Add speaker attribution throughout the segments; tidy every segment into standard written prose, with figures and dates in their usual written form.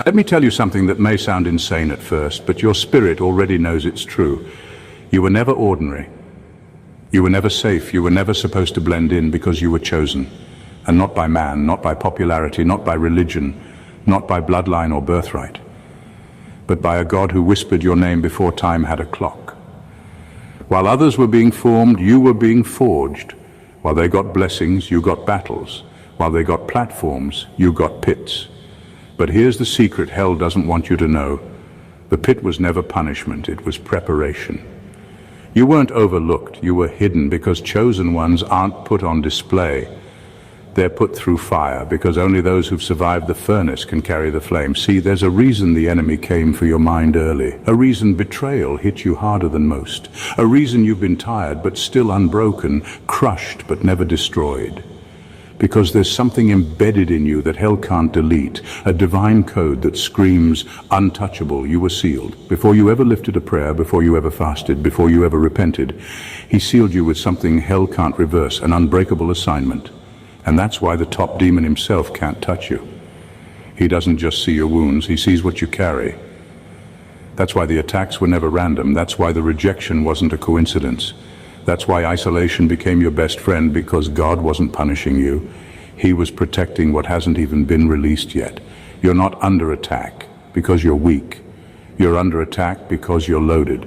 Speaker 1: Let me tell you something that may sound insane at first, but your spirit already knows it's true. You were never ordinary. You were never safe. You were never supposed to blend in because you were chosen. And not by man, not by popularity, not by religion, not by bloodline or birthright, but by a God who whispered your name before time had a clock. While others were being formed, you were being forged. While they got blessings, you got battles. While they got platforms, you got pits. But here's the secret hell doesn't want you to know. The pit was never punishment, it was preparation. You weren't overlooked, you were hidden because chosen ones aren't put on display. They're put through fire because only those who've survived the furnace can carry the flame. See, there's a reason the enemy came for your mind early. A reason betrayal hit you harder than most. A reason you've been tired but still unbroken, crushed but never destroyed. Because there's something embedded in you that hell can't delete, a divine code that screams, untouchable, you were sealed. Before you ever lifted a prayer, before you ever fasted, before you ever repented, he sealed you with something hell can't reverse, an unbreakable assignment. And that's why the top demon himself can't touch you. He doesn't just see your wounds, he sees what you carry. That's why the attacks were never random, that's why the rejection wasn't a coincidence. That's why isolation became your best friend, because God wasn't punishing you. He was protecting what hasn't even been released yet. You're not under attack because you're weak. You're under attack because you're loaded.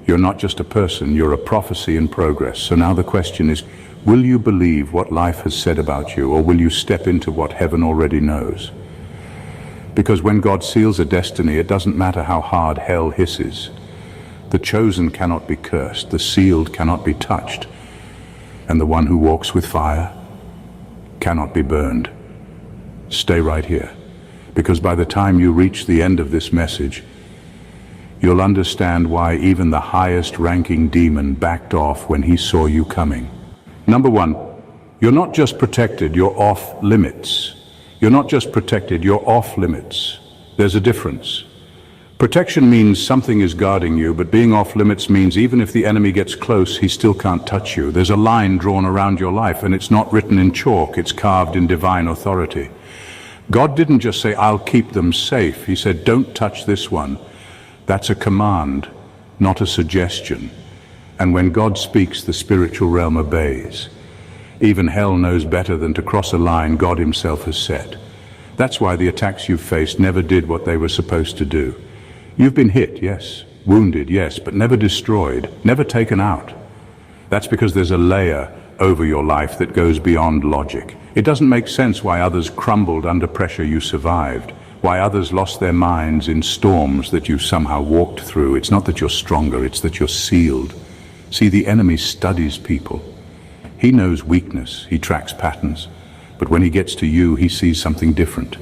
Speaker 1: You're not just a person, you're a prophecy in progress. So now the question is, will you believe what life has said about you, or will you step into what heaven already knows? Because when God seals a destiny, it doesn't matter how hard hell hisses. The chosen cannot be cursed, the sealed cannot be touched, and the one who walks with fire cannot be burned. Stay right here, because by the time you reach the end of this message, you'll understand why even the highest ranking demon backed off when he saw you coming. Number one, you're not just protected, you're off limits. You're not just protected, you're off limits. There's a difference. Protection means something is guarding you, but being off limits means even if the enemy gets close, he still can't touch you. There's a line drawn around your life, and it's not written in chalk, it's carved in divine authority. God didn't just say, I'll keep them safe. He said, don't touch this one. That's a command, not a suggestion. And when God speaks, the spiritual realm obeys. Even hell knows better than to cross a line God himself has set. That's why the attacks you've faced never did what they were supposed to do. You've been hit, yes, wounded, yes, but never destroyed, never taken out. That's because there's a layer over your life that goes beyond logic. It doesn't make sense why others crumbled under pressure you survived, why others lost their minds in storms that you somehow walked through. It's not that you're stronger, it's that you're sealed. See, the enemy studies people. He knows weakness, he tracks patterns, but when he gets to you, he sees something different.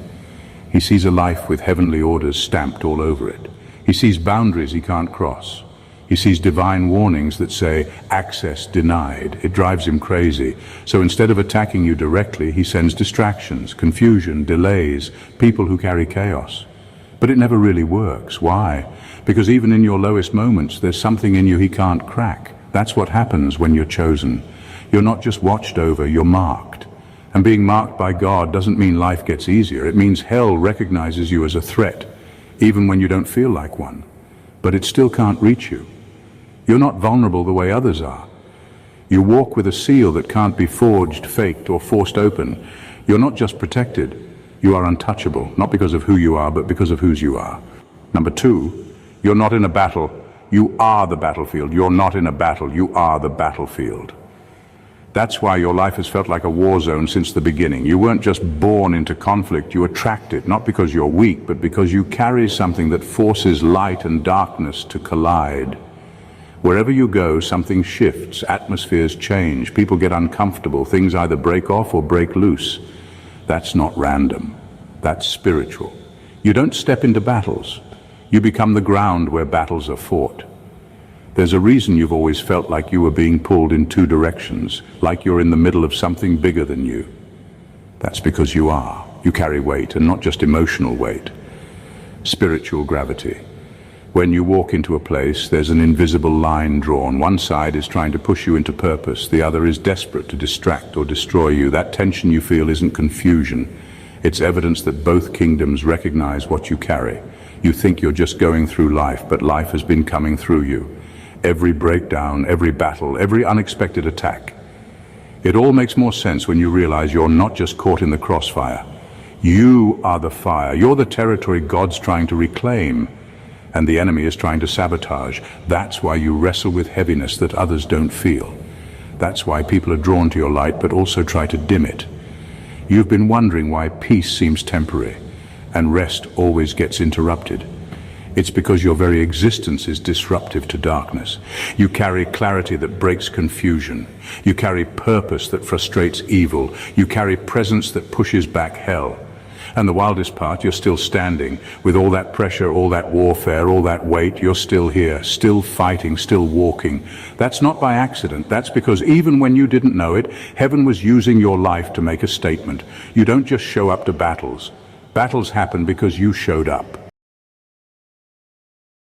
Speaker 1: He sees a life with heavenly orders stamped all over it. He sees boundaries he can't cross. He sees divine warnings that say, access denied. It drives him crazy. So instead of attacking you directly, he sends distractions, confusion, delays, people who carry chaos. But it never really works. Why? Because even in your lowest moments, there's something in you he can't crack. That's what happens when you're chosen. You're not just watched over, you're marked. And being marked by God doesn't mean life gets easier. It means hell recognizes you as a threat, even when you don't feel like one. But it still can't reach you. You're not vulnerable the way others are. You walk with a seal that can't be forged, faked, or forced open. You're not just protected, you are untouchable, not because of who you are, but because of whose you are. Number two, you're not in a battle, you are the battlefield. You're not in a battle, you are the battlefield. That's why your life has felt like a war zone since the beginning. You weren't just born into conflict, you attract it, not because you're weak, but because you carry something that forces light and darkness to collide. Wherever you go, something shifts, atmospheres change, people get uncomfortable, things either break off or break loose. That's not random, that's spiritual. You don't step into battles, you become the ground where battles are fought. There's a reason you've always felt like you were being pulled in two directions, like you're in the middle of something bigger than you. That's because you are. You carry weight, and not just emotional weight. Spiritual gravity. When you walk into a place, there's an invisible line drawn. One side is trying to push you into purpose, the other is desperate to distract or destroy you. That tension you feel isn't confusion, It's evidence that both kingdoms recognize what you carry. You think you're just going through life, but life has been coming through you. Every breakdown, every battle, every unexpected attack. It all makes more sense when you realize you're not just caught in the crossfire. You are the fire. You're the territory God's trying to reclaim, and the enemy is trying to sabotage. That's why you wrestle with heaviness that others don't feel. That's why people are drawn to your light, but also try to dim it. You've been wondering why peace seems temporary, and rest always gets interrupted. It's because your very existence is disruptive to darkness. You carry clarity that breaks confusion. You carry purpose that frustrates evil. You carry presence that pushes back hell. And the wildest part, you're still standing. With all that pressure, all that warfare, all that weight, you're still here, still fighting, still walking. That's not by accident. That's because even when you didn't know it, heaven was using your life to make a statement. You don't just show up to battles. Battles happen because you showed up.